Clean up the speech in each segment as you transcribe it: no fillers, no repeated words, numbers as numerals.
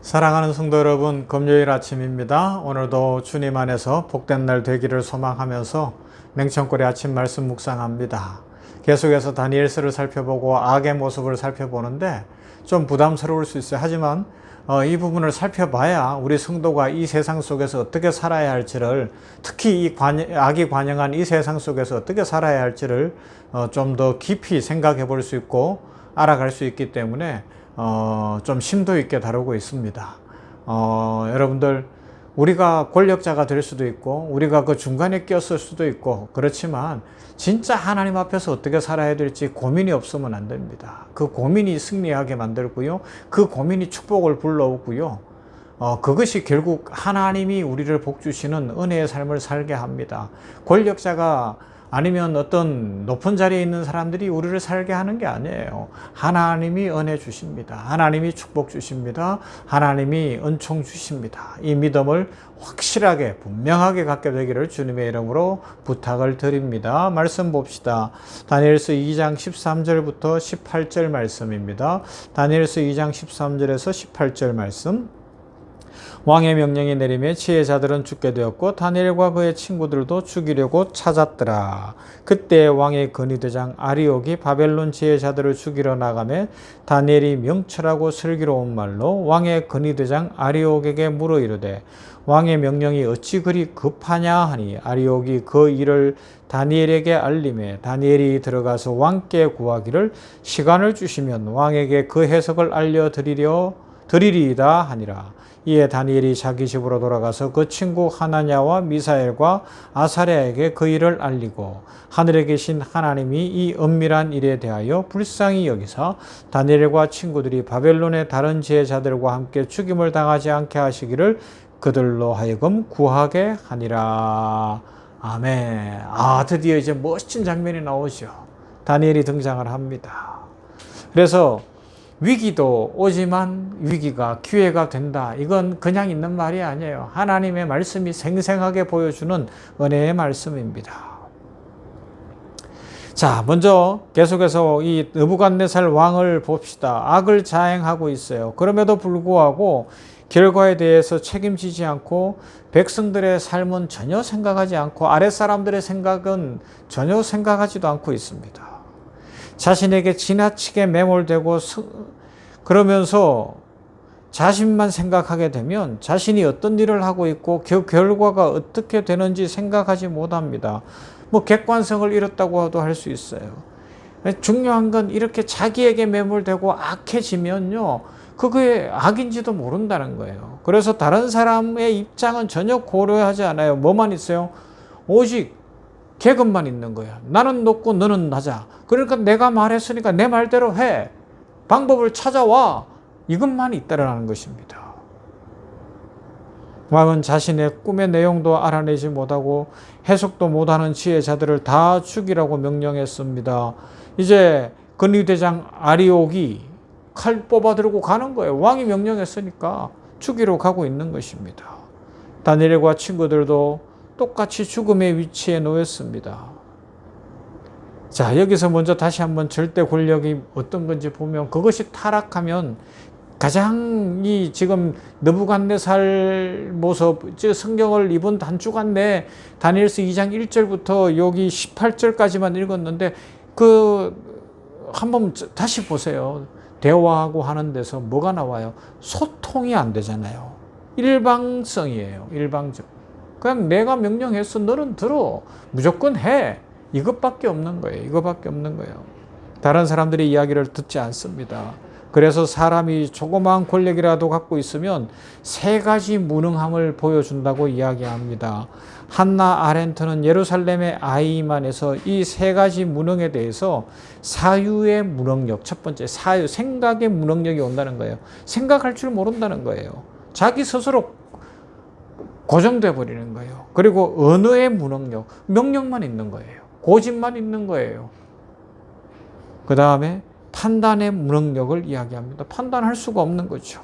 사랑하는 성도 여러분, 금요일 아침입니다. 오늘도 주님 안에서 복된 날 되기를 소망하면서 맹천골의 아침 말씀 묵상합니다. 계속해서 다니엘서를 살펴보고 악의 모습을 살펴보는데 좀 부담스러울 수 있어요. 하지만 이 부분을 살펴봐야 우리 성도가 이 세상 속에서 어떻게 살아야 할지를, 특히 악이 관영한 이 세상 속에서 어떻게 살아야 할지를 좀 더 깊이 생각해 볼 수 있고 알아갈 수 있기 때문에 좀 심도 있게 다루고 있습니다. 여러분들, 우리가 권력자가 될 수도 있고 우리가 그 중간에 꼈을 수도 있고 그렇지만 진짜 하나님 앞에서 어떻게 살아야 될지 고민이 없으면 안 됩니다. 그 고민이 승리하게 만들고요, 그 고민이 축복을 불러오고요, 그것이 결국 하나님이 우리를 복주시는 은혜의 삶을 살게 합니다. 권력자가 아니면 어떤 높은 자리에 있는 사람들이 우리를 살게 하는 게 아니에요. 하나님이 은혜 주십니다. 하나님이 축복 주십니다. 하나님이 은총 주십니다. 이 믿음을 확실하게 분명하게 갖게 되기를 주님의 이름으로 부탁을 드립니다. 말씀 봅시다. 다니엘서 2장 13절부터 18절 말씀입니다. 다니엘서 2장 13절에서 18절 말씀. 왕의 명령이 내리매 지혜자들은 죽게 되었고 다니엘과 그의 친구들도 죽이려고 찾았더라. 그때 왕의 근위대장 아리옥이 바벨론 지혜자들을 죽이러 나가매 다니엘이 명철하고 슬기로운 말로 왕의 근위대장 아리옥에게 물어 이르되 왕의 명령이 어찌 그리 급하냐 하니 아리옥이 그 일을 다니엘에게 알림해 다니엘이 들어가서 왕께 구하기를 시간을 주시면 왕에게 그 해석을 알려드리리이다 하니라. 이에 다니엘이 자기 집으로 돌아가서 그 친구 하나냐와 미사엘과 아사랴에게 그 일을 알리고 하늘에 계신 하나님이 이 은밀한 일에 대하여 불쌍히 여기사 다니엘과 친구들이 바벨론의 다른 지혜자들과 함께 죽임을 당하지 않게 하시기를 그들로 하여금 구하게 하니라. 아멘. 드디어 이제 멋진 장면이 나오죠. 다니엘이 등장을 합니다. 그래서 위기도 오지만 위기가 기회가 된다. 이건 그냥 있는 말이 아니에요. 하나님의 말씀이 생생하게 보여주는 은혜의 말씀입니다. 자, 먼저 계속해서 이 느부갓네살 왕을 봅시다. 악을 자행하고 있어요. 그럼에도 불구하고 결과에 대해서 책임지지 않고 백성들의 삶은 전혀 생각하지 않고 아랫사람들의 생각은 전혀 생각하지도 않고 있습니다. 자신에게 지나치게 매몰되고 그러면서 자신만 생각하게 되면 자신이 어떤 일을 하고 있고 그 결과가 어떻게 되는지 생각하지 못합니다. 객관성을 잃었다고도 할 수 있어요. 중요한 건 이렇게 자기에게 매몰되고 악해지면요, 그게 악인지도 모른다는 거예요. 그래서 다른 사람의 입장은 전혀 고려하지 않아요. 뭐만 있어요? 오직 계급만 있는 거야. 나는 높고 너는 낮아. 그러니까 내가 말했으니까 내 말대로 해. 방법을 찾아와. 이것만 있다라는 것입니다. 왕은 자신의 꿈의 내용도 알아내지 못하고 해석도 못하는 지혜자들을 다 죽이라고 명령했습니다. 이제 근위대장 아리옥이 칼 뽑아 들고 가는 거예요. 왕이 명령했으니까 죽이러 가고 있는 것입니다. 다니엘과 친구들도 똑같이 죽음의 위치에 놓였습니다. 자, 여기서 먼저 다시 한번 절대 권력이 어떤 건지 보면, 그것이 타락하면 가장 이 지금 느부갓네살 모습, 성경을 이번 한 주간 내 다니엘서 2장 1절부터 여기 18절까지만 읽었는데 한번 다시 보세요. 대화하고 하는 데서 뭐가 나와요? 소통이 안 되잖아요. 일방성이에요. 일방적. 그냥 내가 명령했어. 너는 들어. 무조건 해. 이것밖에 없는 거예요. 이것밖에 없는 거예요. 다른 사람들의 이야기를 듣지 않습니다. 그래서 사람이 조그마한 권력이라도 갖고 있으면 세 가지 무능함을 보여준다고 이야기합니다. 한나 아렌트는 예루살렘의 아이만에서 이 세 가지 무능에 대해서 사유의 무능력, 첫 번째 사유, 생각의 무능력이 온다는 거예요. 생각할 줄 모른다는 거예요. 자기 스스로 고정돼 버리는 거예요. 그리고 언어의 무능력, 명령만 있는 거예요. 고집만 있는 거예요. 그 다음에 판단의 무능력을 이야기합니다. 판단할 수가 없는 거죠.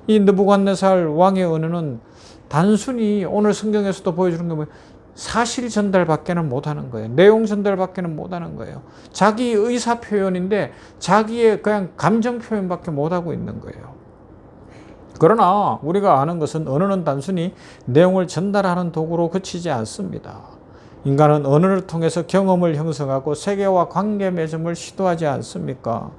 이 느부갓네살 왕의 언어는 단순히 오늘 성경에서도 보여주는 게 뭐예요? 사실 전달밖에는 못하는 거예요. 내용 전달밖에는 못하는 거예요. 자기 의사 표현인데 자기의 그냥 감정 표현밖에 못하고 있는 거예요. 그러나 우리가 아는 것은 언어는 단순히 내용을 전달하는 도구로 그치지 않습니다. 인간은 언어를 통해서 경험을 형성하고 세계와 관계 맺음을 시도하지 않습니까?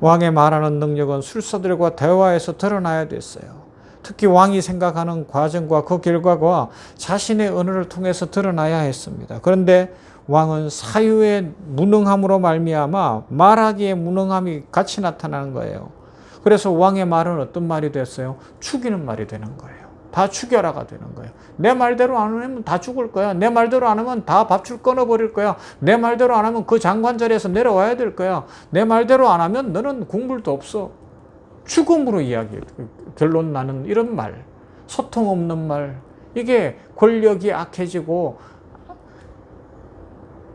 왕의 말하는 능력은 술사들과 대화에서 드러나야 됐어요. 특히 왕이 생각하는 과정과 그 결과가 자신의 언어를 통해서 드러나야 했습니다. 그런데 왕은 사유의 무능함으로 말미암아 말하기에 무능함이 같이 나타나는 거예요. 그래서 왕의 말은 어떤 말이 됐어요? 죽이는 말이 되는 거예요. 다 죽여라가 되는 거예요. 내 말대로 안 하면 다 죽을 거야. 내 말대로 안 하면 다 밥줄 끊어버릴 거야. 내 말대로 안 하면 그 장관 자리에서 내려와야 될 거야. 내 말대로 안 하면 너는 국물도 없어. 죽음으로 결론 나는 이런 말, 소통 없는 말, 이게 권력이 악해지고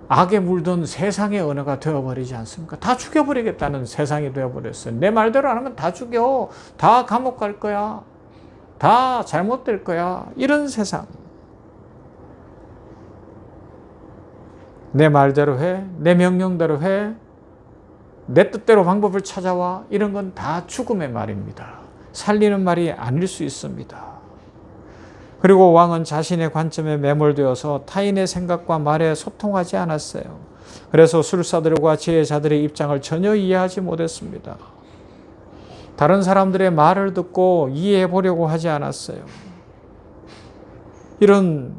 악에 물든 세상의 언어가 되어버리지 않습니까? 다 죽여버리겠다는 세상이 되어버렸어요. 내 말대로 안 하면 다 죽여. 다 감옥 갈 거야. 다 잘못될 거야. 이런 세상. 내 말대로 해. 내 명령대로 해. 내 뜻대로 방법을 찾아와. 이런 건 다 죽음의 말입니다. 살리는 말이 아닐 수 있습니다. 그리고 왕은 자신의 관점에 매몰되어서 타인의 생각과 말에 소통하지 않았어요. 그래서 술사들과 지혜자들의 입장을 전혀 이해하지 못했습니다. 다른 사람들의 말을 듣고 이해해 보려고 하지 않았어요. 이런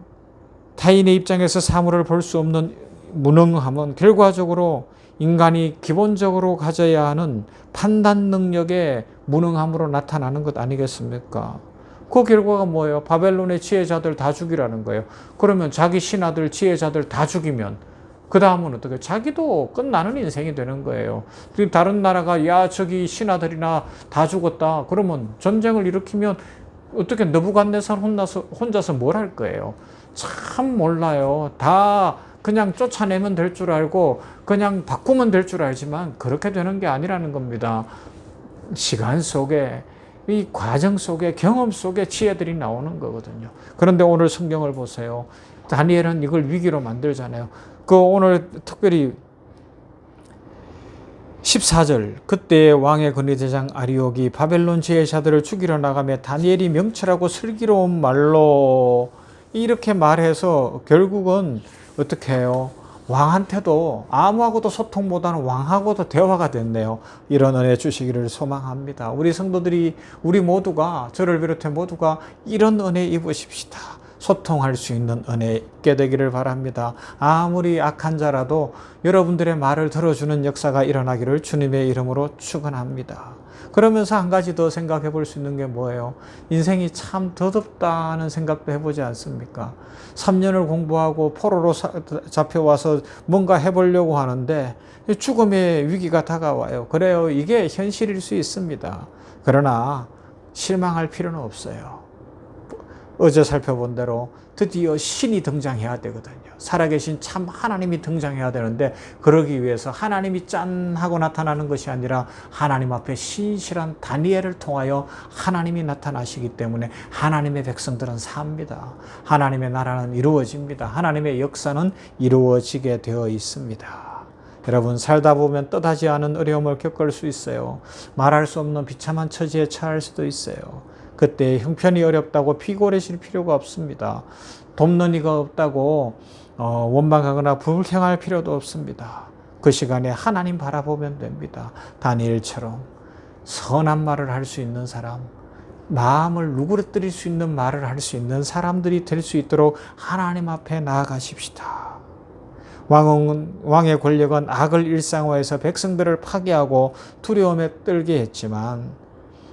타인의 입장에서 사물을 볼 수 없는 무능함은 결과적으로 인간이 기본적으로 가져야 하는 판단 능력의 무능함으로 나타나는 것 아니겠습니까? 그 결과가 뭐예요? 바벨론의 지혜자들 다 죽이라는 거예요. 그러면 자기 신하들, 지혜자들 다 죽이면 그 다음은 어떻게? 자기도 끝나는 인생이 되는 거예요. 다른 나라가 야 저기 신하들이나 다 죽었다. 그러면 전쟁을 일으키면 어떻게 느부갓네살 혼자서 뭘 할 거예요? 참 몰라요. 다 그냥 쫓아내면 될 줄 알고 그냥 바꾸면 될 줄 알지만 그렇게 되는 게 아니라는 겁니다. 시간 속에 이 과정 속에 경험 속에 지혜들이 나오는 거거든요. 그런데 오늘 성경을 보세요. 다니엘은 이걸 위기로 만들잖아요. 오늘 특별히 14절 그때 왕의 근위대장 아리옥이 바벨론 지혜자들을 죽이러 나가며 다니엘이 명철하고 슬기로운 말로 이렇게 말해서 결국은 어떻게 해요? 왕한테도 아무하고도 소통보다는 왕하고도 대화가 됐네요. 이런 은혜 주시기를 소망합니다. 우리 성도들이 우리 모두가 저를 비롯해 모두가 이런 은혜 입으십시다. 소통할 수 있는 은혜 있게 되기를 바랍니다. 아무리 악한 자라도 여러분들의 말을 들어주는 역사가 일어나기를 주님의 이름으로 축원합니다. 그러면서 한 가지 더 생각해 볼 수 있는 게 뭐예요? 인생이 참 더덥다는 생각도 해보지 않습니까? 3년을 공부하고 포로로 잡혀와서 뭔가 해보려고 하는데 죽음의 위기가 다가와요. 그래요. 이게 현실일 수 있습니다. 그러나 실망할 필요는 없어요. 어제 살펴본 대로 드디어 신이 등장해야 되거든요. 살아계신 참 하나님이 등장해야 되는데 그러기 위해서 하나님이 짠 하고 나타나는 것이 아니라 하나님 앞에 신실한 다니엘을 통하여 하나님이 나타나시기 때문에 하나님의 백성들은 삽니다. 하나님의 나라는 이루어집니다. 하나님의 역사는 이루어지게 되어 있습니다. 여러분 살다 보면 뜻하지 않은 어려움을 겪을 수 있어요. 말할 수 없는 비참한 처지에 처할 수도 있어요. 그때 형편이 어렵다고 피곤해질 필요가 없습니다. 돕는 이가 없다고 원망하거나 불평할 필요도 없습니다. 그 시간에 하나님 바라보면 됩니다. 다니엘처럼 선한 말을 할 수 있는 사람, 마음을 누그러뜨릴 수 있는 말을 할 수 있는 사람들이 될 수 있도록 하나님 앞에 나아가십시다. 왕의 권력은 악을 일상화해서 백성들을 파괴하고 두려움에 떨게 했지만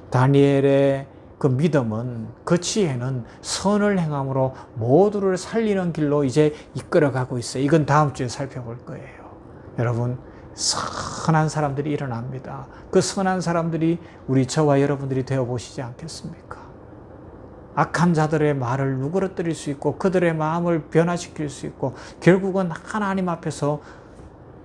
다니엘의 그 믿음은, 그 지혜는 선을 행함으로 모두를 살리는 길로 이제 이끌어가고 있어요. 이건 다음 주에 살펴볼 거예요. 여러분, 선한 사람들이 일어납니다. 그 선한 사람들이 우리 저와 여러분들이 되어보시지 않겠습니까? 악한 자들의 말을 누그러뜨릴 수 있고 그들의 마음을 변화시킬 수 있고 결국은 하나님 앞에서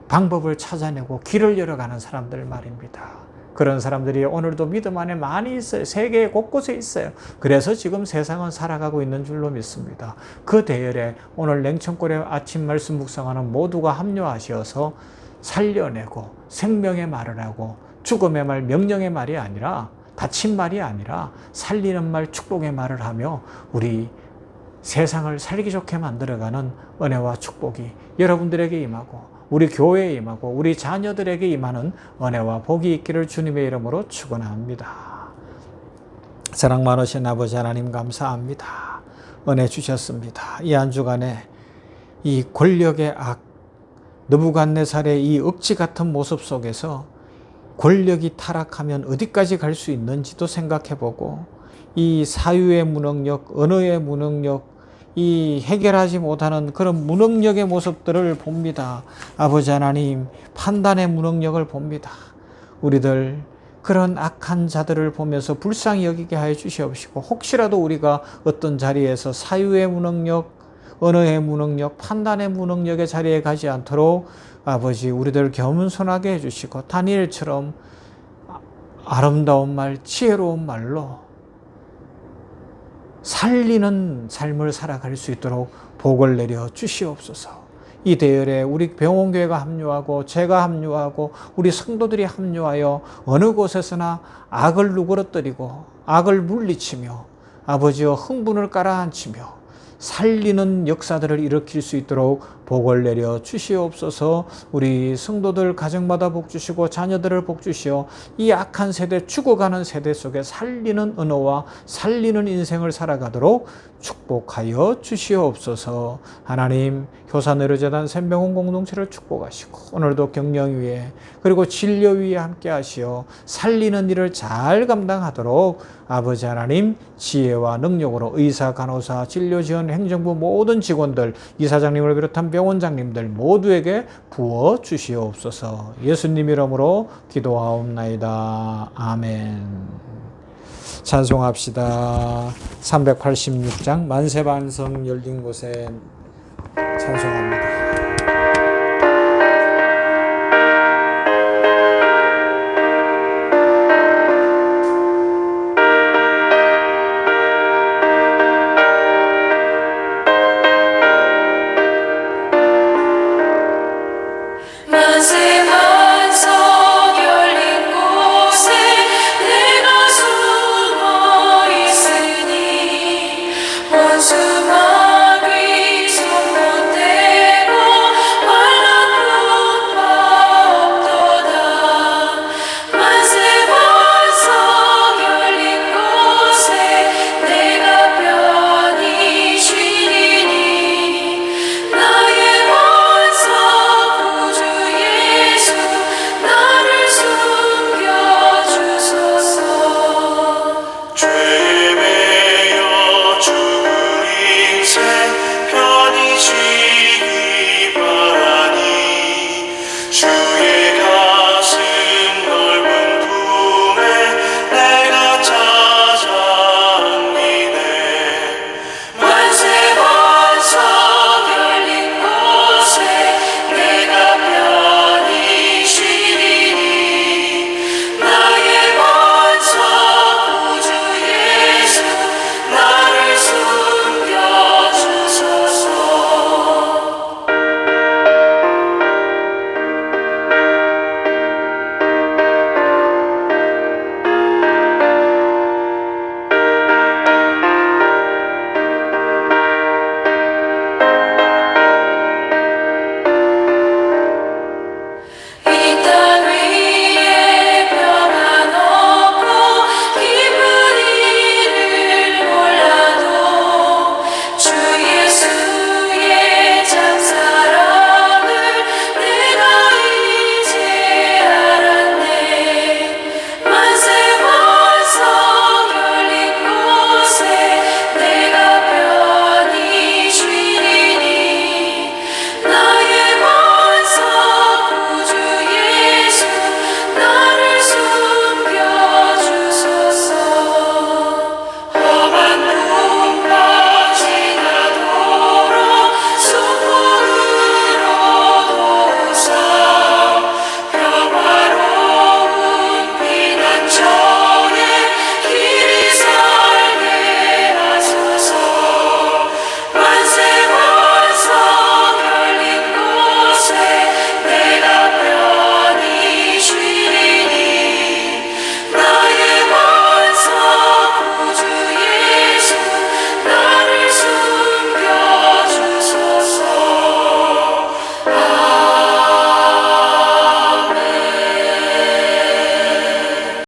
방법을 찾아내고 길을 열어가는 사람들 말입니다. 그런 사람들이 오늘도 믿음 안에 많이 있어요. 세계 곳곳에 있어요. 그래서 지금 세상은 살아가고 있는 줄로 믿습니다. 그 대열에 오늘 냉천골의 아침 말씀 묵상하는 모두가 합류하셔서 살려내고 생명의 말을 하고 죽음의 말, 명령의 말이 아니라 다친 말이 아니라 살리는 말, 축복의 말을 하며 우리 세상을 살기 좋게 만들어가는 은혜와 축복이 여러분들에게 임하고 우리 교회에 임하고 우리 자녀들에게 임하는 은혜와 복이 있기를 주님의 이름으로 축원합니다. 사랑 많으신 아버지 하나님 감사합니다. 은혜 주셨습니다. 이 한 주간에 이 권력의 악, 느부갓네살의 이 억지 같은 모습 속에서 권력이 타락하면 어디까지 갈 수 있는지도 생각해보고 이 사유의 무능력, 언어의 무능력, 이 해결하지 못하는 그런 무능력의 모습들을 봅니다. 아버지 하나님, 판단의 무능력을 봅니다. 우리들 그런 악한 자들을 보면서 불쌍히 여기게 하여 주시옵시고 혹시라도 우리가 어떤 자리에서 사유의 무능력, 언어의 무능력, 판단의 무능력의 자리에 가지 않도록 아버지 우리들 겸손하게 해주시고 다니엘처럼 아름다운 말, 지혜로운 말로 살리는 삶을 살아갈 수 있도록 복을 내려 주시옵소서. 이 대열에 우리 병원교회가 합류하고 제가 합류하고 우리 성도들이 합류하여 어느 곳에서나 악을 누그러뜨리고 악을 물리치며 아버지여 흥분을 깔아앉히며 살리는 역사들을 일으킬 수 있도록 복을 내려 주시옵소서. 우리 성도들 가정마다 복 주시고 자녀들을 복 주시어 이 악한 세대, 죽어가는 세대 속에 살리는 언어와 살리는 인생을 살아가도록 축복하여 주시옵소서. 하나님, 효산의료재단 샘병원 공동체를 축복하시고 오늘도 경영위에 그리고 진료위에 함께 하시어 살리는 일을 잘 감당하도록 아버지 하나님 지혜와 능력으로 의사, 간호사, 진료지원, 행정부 모든 직원들, 이사장님을 비롯한 병원장님들 모두에게 부어 주시옵소서. 예수님 이름으로 기도하옵나이다. 아멘. 찬송합시다. 386장 만세반성 열린 곳에 찬송합니다.